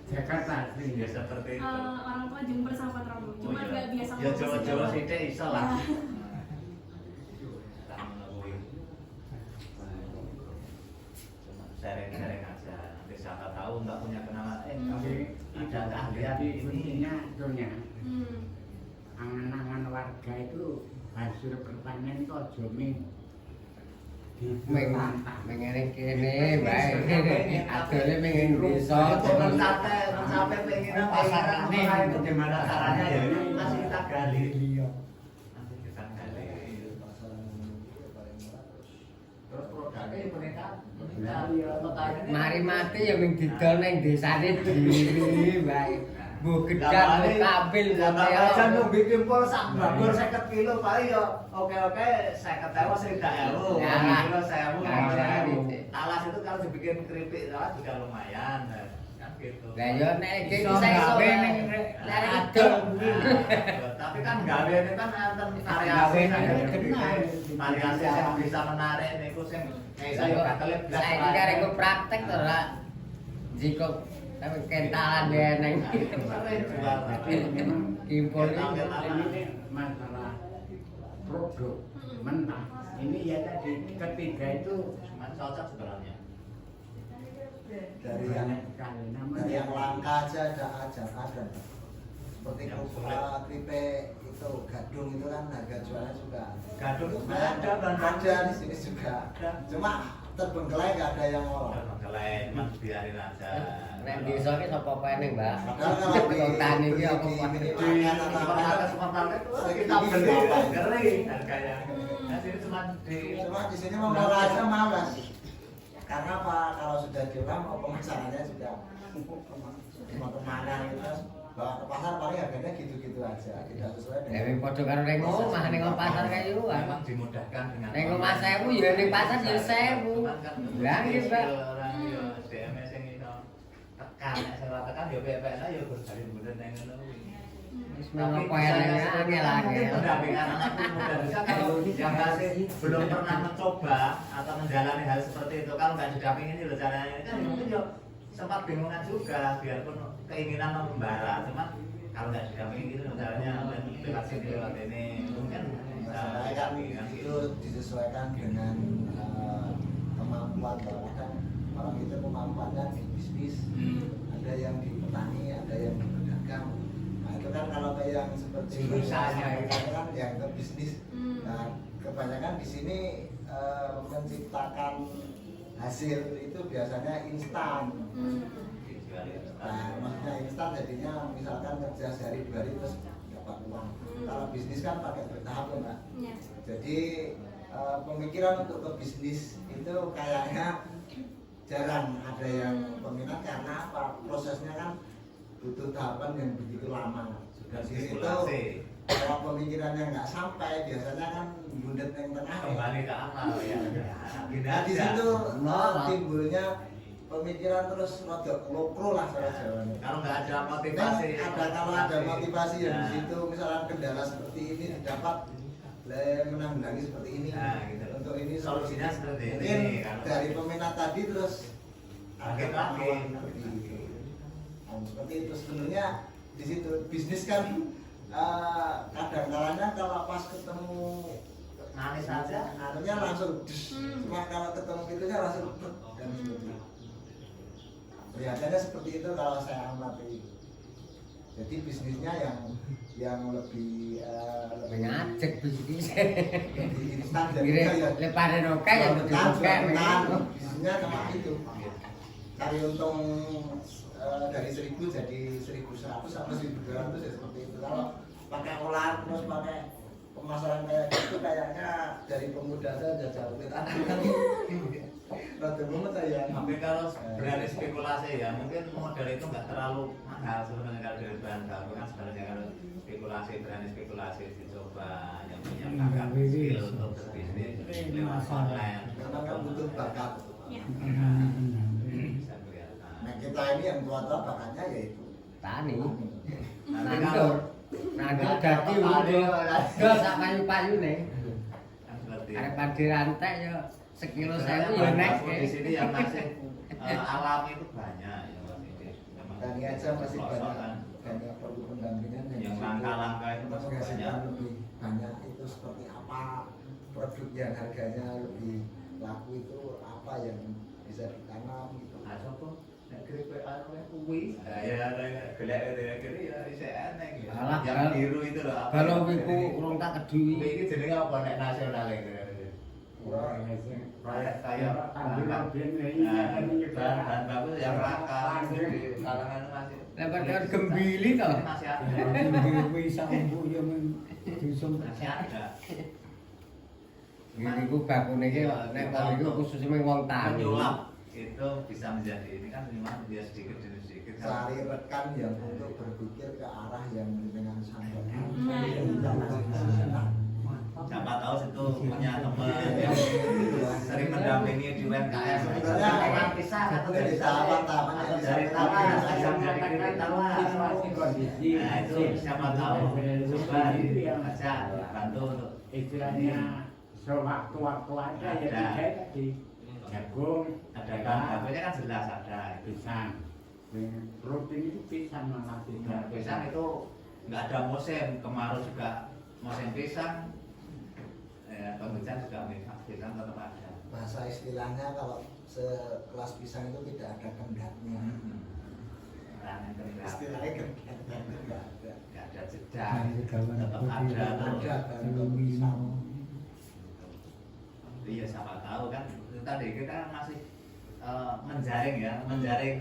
Jakarta asli.
Ya seperti itu.
Orang tua Jember sama Tramu, cuma
iya.
nggak biasa
Ya
ngomong
Jawa-Jawa
sejawa.
sithik iso lah.
Iya.
Tak ngono kuwi. Cuma sharing-sharing aja. Nanti siapa tahu nggak punya kenalan, ada keahlian
Jadi
ini.
kuncinya itunya
Hmm.
angan-angan warga itu hasil pertanian itu aja
Mengenai kene baik. Adole mengen desa.
Teman sampai pengen pasar ini bagaimana caranya ya ini masih kita gali. Masih kita gali. Terus produknya meningkat.
Mari mati ya ming didol ning desane dhewe baik. Bu gedang bu kabil bu
Aja
teo.
nu bikin pol sak bagor 50 kilo paling yo oke 50.000 1.000
Ya.
kilo 1.000
Ya,
talas itu kalau dibikin keripik talas juga lumayan kan gitu.
Lah yo nek iki bisa iso ning lare idul kuwi.
Tapi kan gawe ini kan enten variasi
Gawe ini
variasi yang bisa menarik niku sing iso yo gatel blas.
Saiki karek ku praktek to ra. Jika tapi kentalan dia neng. Kimpul
ini masalah produk mentah. Ini ya tadi ketiga itu
Cuman cocok sebenarnya.
dari yang
kali
dari
namanya
yang langka aja ada seperti
Yang sulit.
keripik itu gadung itu kan harga jualnya juga
Gadung itu
lumayan.
ada dan
ada di sini juga cuma terbengkelai nggak ada yang ngolong
Kelain, mas biarin aja.
nek desa ki sapa paene, Mbak?
padahal kalau di
Wong tani ki apa
di
kuat.
minimarket atau apa
Supermarket tuh
Lagi
kita
tinggi
beli
berapa?
kering harganya. Nah sini cuma
di sini mau ngolong aja malas karena apa kalau sudah diulang mau pemasarannya sudah cuma kemana gitu bawa ke pasar paling harganya gitu-gitu aja tidak sesuai
Ya wing padha karo ning omah ning pasar kayu.
memang dimudahkan dengan
Ning omah 1000 ya ning pasar ya 1000.
Cuman kan
Lah nggih, Mbak.
orang yo SDM sing iso tekan nek sing ora tekan yo PPN yo Gus dari bulan nang ngono kuwi.
Wis menapa elenge angel-angel.
Pendampingan anak muda bisa kalau yang masih belum pernah mencoba atau menjalani hal seperti itu kalau nggak didampingin loh caranya ini kan mungkin yo sempat bingungan juga biarpun keinginan membara cuman kalau nggak didampingin gitu loh caranya lewat sini lewat ini mungkin bisa
masalahnya kan itu disesuaikan dengan kemampuan orang orang itu kemampuannya di bisnis ada yang di petani ada yang di pedagang nah itu kan kalau kayak yang seperti
Usahanya
itu kan yang ke bisnis nah kebanyakan di sini menciptakan hasil itu biasanya instan nah maksudnya instan jadinya misalkan kerja sehari 2 hari terus dapat uang kalau bisnis kan pakai bertahap ya Mbak
Iya.
jadi pemikiran untuk ke bisnis itu kayaknya jarang ada yang peminat karena apa prosesnya kan butuh tahapan yang begitu lama
sudah
di situ
spekulasi
kalau pemikirannya nggak sampai biasanya kan bundet yang tengah
kembali ke amal ya gini
nah di
aja
situ timbulnya pemikiran terus rodok lokro lah cara Jawanya
kalau nggak ada motivasi
kalau ada motivasi yang di
Nah.
situ misalnya kendala seperti ini didapat menanggulangi seperti ini
Nah, gitu.
untuk ini
Solusinya seperti ini,
mungkin
kalau-
dari peminat tadi terus
Bangkit
ada
lagi.
peluang seperti itu sebenarnya di situ bisnis kan kadang-kadang kalau pas ketemu
manis aja
anunya langsung cuma kalau ketemu itunya langsung dan seperti itu. Kelihatannya seperti itu kalau saya amati. Jadi bisnisnya yang lebih
Ngajek bisnis.
lebih instan dan
Kira
juga ya
lepare roka ya
Betul. Bisnisnya cuma itu. Cari untung dari 1000 jadi 1100 sampai 1200 ya seperti itu. Kalau pakai olahan terus pakai pemasaran kayak gitu kayaknya dari pemuda saja jauh kita kan. Rada mumet ya.
tapi kalau berani spekulasi ya mungkin modal itu nggak terlalu mahal sebenarnya kalau dari bahan baku kan sebenarnya kalau spekulasi berani spekulasi dicoba yang punya bakat skill untuk berbisnis lewat online
Karena kan butuh bakat.
Iya.
bisa kelihatan.
Nah kita ini yang tua-tua bakatnya yaitu
Tani.
Nanti
Nandur.
kalau
Nandur dadi unggul. Dos sak payu-payune. Arep padi rantai ya sekilo 1000 ya nek.
Di sini yang masih alami itu banyak ya Mas ini. Memang
Tani aja masih
pelosok
banyak perlu pendampingan
yang langkah-langkah itu masih
menghasilkan
banyak.
lebih banyak itu seperti apa produk yang harganya lebih laku itu apa yang bisa ditanam gitu.
Ada apa? Nek keripik anu kuwi. Ya golek kiri ya isih eneng ya.
Alah,
Yang biru itu loh. apa
Kalau
ya?
iku urung tak kedui.
Kuwi iki jenenge apa nek nasional iki?
Kayak
Kayak
tanduran ben
Nah,
ini
bahan baku yang langka itu di kalangan masih.
Lah padahal gembili to.
Masih ada.
Kuwi sambu ya men dusung.
Masih ada.
Ngene iku bakune iki nek kalau iku khusus wong tamu.
Menyulap itu bisa menjadi ini kan memang dia sedikit demi sedikit kan.
Cari rekan yang untuk berpikir ke arah yang dengan sambal.
Siapa tahu situ punya teman yang sering mendampingi di UMKM.
Sebenarnya
Memang pisah atau dari
tahapan-tahapan
atau
yang
dari taman atau dari kritik taman.
kondisi
Nah itu siapa tahu coba dibaca bantu untuk
istilahnya sewaktu-waktu aja ya
Ada.
kayak tadi jagung
ada bahan bakunya kan jelas ada.
pisang protein itu pisang malah
Nah, pisang itu nggak ada musim, kemarau juga musim pisang, penghujan juga pisang tetap ada.
Bahasa istilahnya kalau sekelas pisang itu tidak ada kendaknya.
Orang yang kendak,
Istilahnya kendaknya itu tidak ada.
nggak ada jeda, tetap ada.
Ada bahan pisang.
Iya siapa tahu kan itu tadi kita masih menjaring ya, menjaring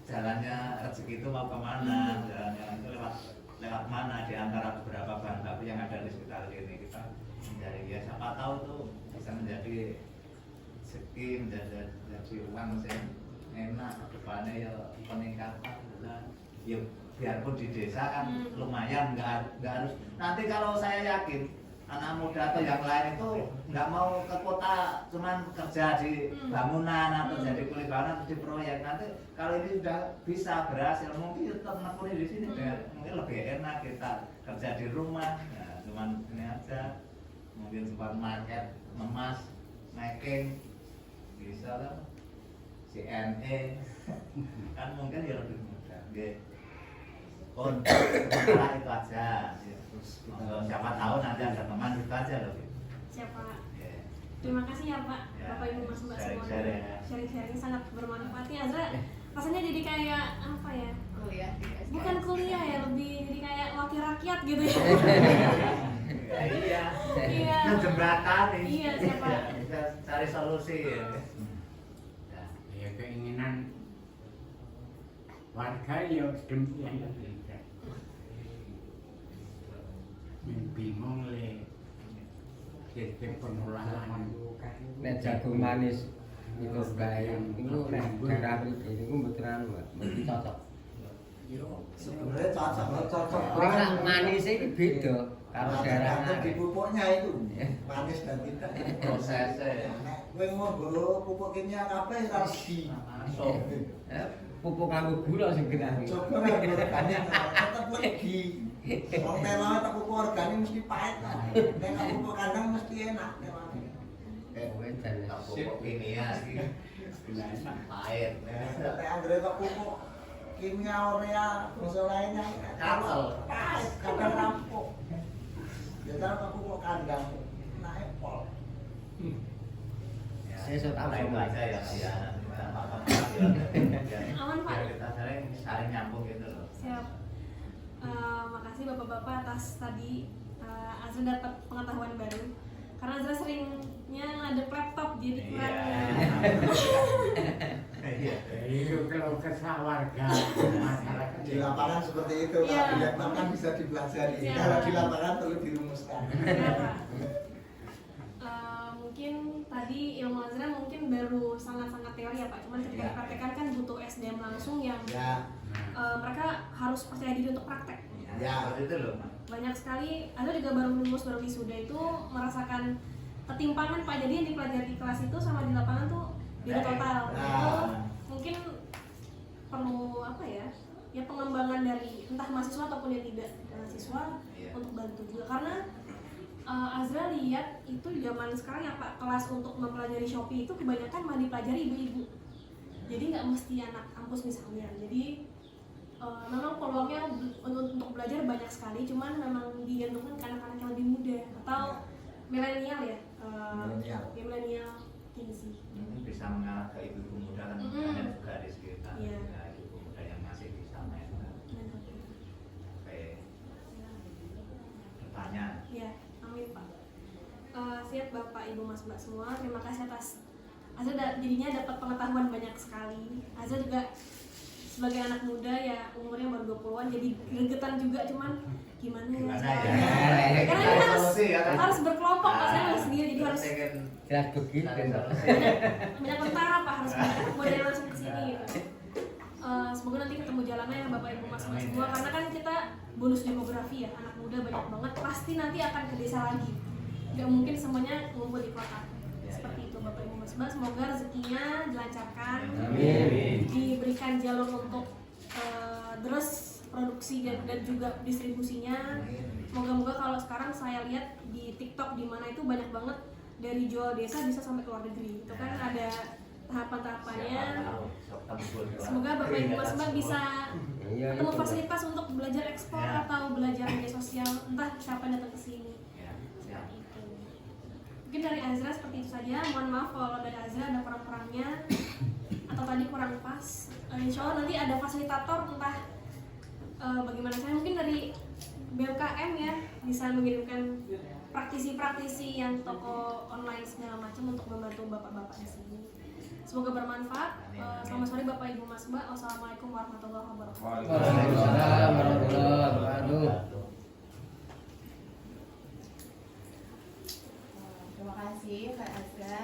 jalannya rezeki itu mau kemana, jalannya itu lewat mana di antara beberapa bahan baku yang ada di sekitar ini kita mencari ya siapa tahu tuh bisa menjadi rezeki menjadi uang yang enak ke depannya ya peningkatan ya biarpun di desa kan lumayan nggak harus nanti kalau saya yakin anak muda atau yang lain itu nggak mau ke kota cuman kerja di bangunan atau jadi kulit bangunan atau di proyek nanti kalau ini sudah bisa berhasil mungkin tetap menekuni di sini mungkin lebih enak kita kerja di rumah nah, cuman ini aja mungkin supermarket memas making bisa lah CNE kan mungkin ya lebih mudah gitu. Masalah itu aja. Siapa tahu nanti ada teman itu aja loh.
Siapa?
Yeah.
Terima kasih ya Pak,
Ya,
Bapak Ibu Mas Mbak semua.
sharing-sharing.
Sharing-sharing sangat bermanfaat nih Azra. Rasanya jadi kayak apa ya?
kuliah di SKS.
Bukan kuliah ya, lebih jadi kayak wakil rakyat gitu ya.
Iya.
Iya.
Menjembatani.
Iya, siapa?
Bisa cari solusi ya. Nah,
ya keinginan warga ya demikian juga bingung le sistem pengelolaan
Nek jagung manis itu bayang itu nek daerah pribadi itu beneran mesti cocok.
Sebenarnya cocok.
Nek nak manis iki beda karo daerah
Tergantung di
lain.
pupuknya itu manis dan tidak.
prosesnya.
Kowe ngombo pupuk kimia kabeh lagi.
Masuk.
Pupuk kanggo gula sing genah iki.
Coba ngombo organik tetep legi. Wong melone tak pupuk organik mesti pahit. Nek pupuk kandang mesti enak.
Tak pupuk kimia sih. Pahit.
Nek anggere kok pupuk kimia urea basa lainnya
Kapal.
pahit kadang rampuk. Ya kan pupuk kandang naik pol.
Sesuk tak
itu
omong.
aja ya ya.
Aman, Pak.
Biar kita saling nyambung gitu loh.
Siap. Makasih Bapak-bapak atas tadi Azra dapat pengetahuan baru. Karena Azra seringnya ada laptop jadi kurang.
Iya.
itu kalau kesah warga masyarakat
Di lapangan seperti itu,
Iya.
kalau di laptop kan bisa dipelajari.
Iya.
Kalau di lapangan perlu dirumuskan.
Ya, Pak. Mungkin tadi ilmu Azra mungkin baru sangat-sangat teori ya Pak. Cuman ketika
Ya.
dipraktekkan kan butuh SDM langsung yang
Ya,
mereka harus percaya diri untuk praktek.
Ya.
Seperti itu loh.
Banyak sekali, Azra juga baru lulus, baru wisuda itu merasakan ketimpangan Pak. Jadi yang dipelajari di kelas itu sama di lapangan tuh beda total.
Nah.
Itu mungkin perlu apa ya? Ya pengembangan dari entah mahasiswa ataupun yang tidak mahasiswa
Iya.
untuk bantu juga karena Azra lihat itu zaman sekarang ya Pak, kelas untuk mempelajari Shopee itu kebanyakan malah dipelajari ibu-ibu. Jadi nggak mesti anak kampus misalnya. Jadi memang peluangnya untuk belajar banyak sekali, cuman memang digantungkan ke anak-anak yang lebih muda atau milenial ya. Ya milenial ini sih.
Bisa mengarah ke ibu-ibu muda kan ada juga di sekitar.
Iya.
Ya, ibu muda yang masih bisa main. Oke. Pertanyaan.
Ya, amin Pak. Siap Bapak, Ibu, Mas, Mbak semua. Terima kasih atas Azra jadinya dapat pengetahuan banyak sekali. Azra juga sebagai anak muda ya umurnya baru 20-an jadi gregetan juga, cuman gimana ya? Karena ini harus berkelompok, Pak. Saya masih sendiri jadi harus
Jelas begitu.
banyak tentara Pak, harus model langsung ke sini gitu. Semoga nanti ketemu jalannya ya Bapak Ibu Mas semua, karena kan kita bonus demografi ya, anak muda banyak banget, pasti nanti akan ke desa lagi. Nggak mungkin semuanya ngumpul di kota. Seperti itu Bapak Ibu Mas, semoga rezekinya dilancarkan, diberikan jalur untuk terus produksi dan juga distribusinya. Moga-moga kalau sekarang saya lihat di TikTok di mana itu banyak banget dari jual desa bisa sampai ke luar negeri. Itu kan ada tahapan-tahapannya. Semoga Bapak Ibu Mas Mbak bisa ketemu fasilitas untuk belajar ekspor atau belajar media sosial, entah siapa yang datang ke sini. Itu. Mungkin dari Azra seperti itu saja. Mohon maaf kalau dari Azra ada kurang-kurangnya atau tadi kurang pas. Insya Allah nanti ada fasilitator entah bagaimana saya mungkin dari BMKM ya bisa mengirimkan praktisi-praktisi yang toko online segala macam untuk membantu bapak-bapak di sini. Semoga bermanfaat. Selamat sore Bapak Ibu Mas Mbak. Wassalamualaikum warahmatullahi wabarakatuh.
Waalaikumsalam warahmatullahi wabarakatuh.
Terima kasih Kak Azra.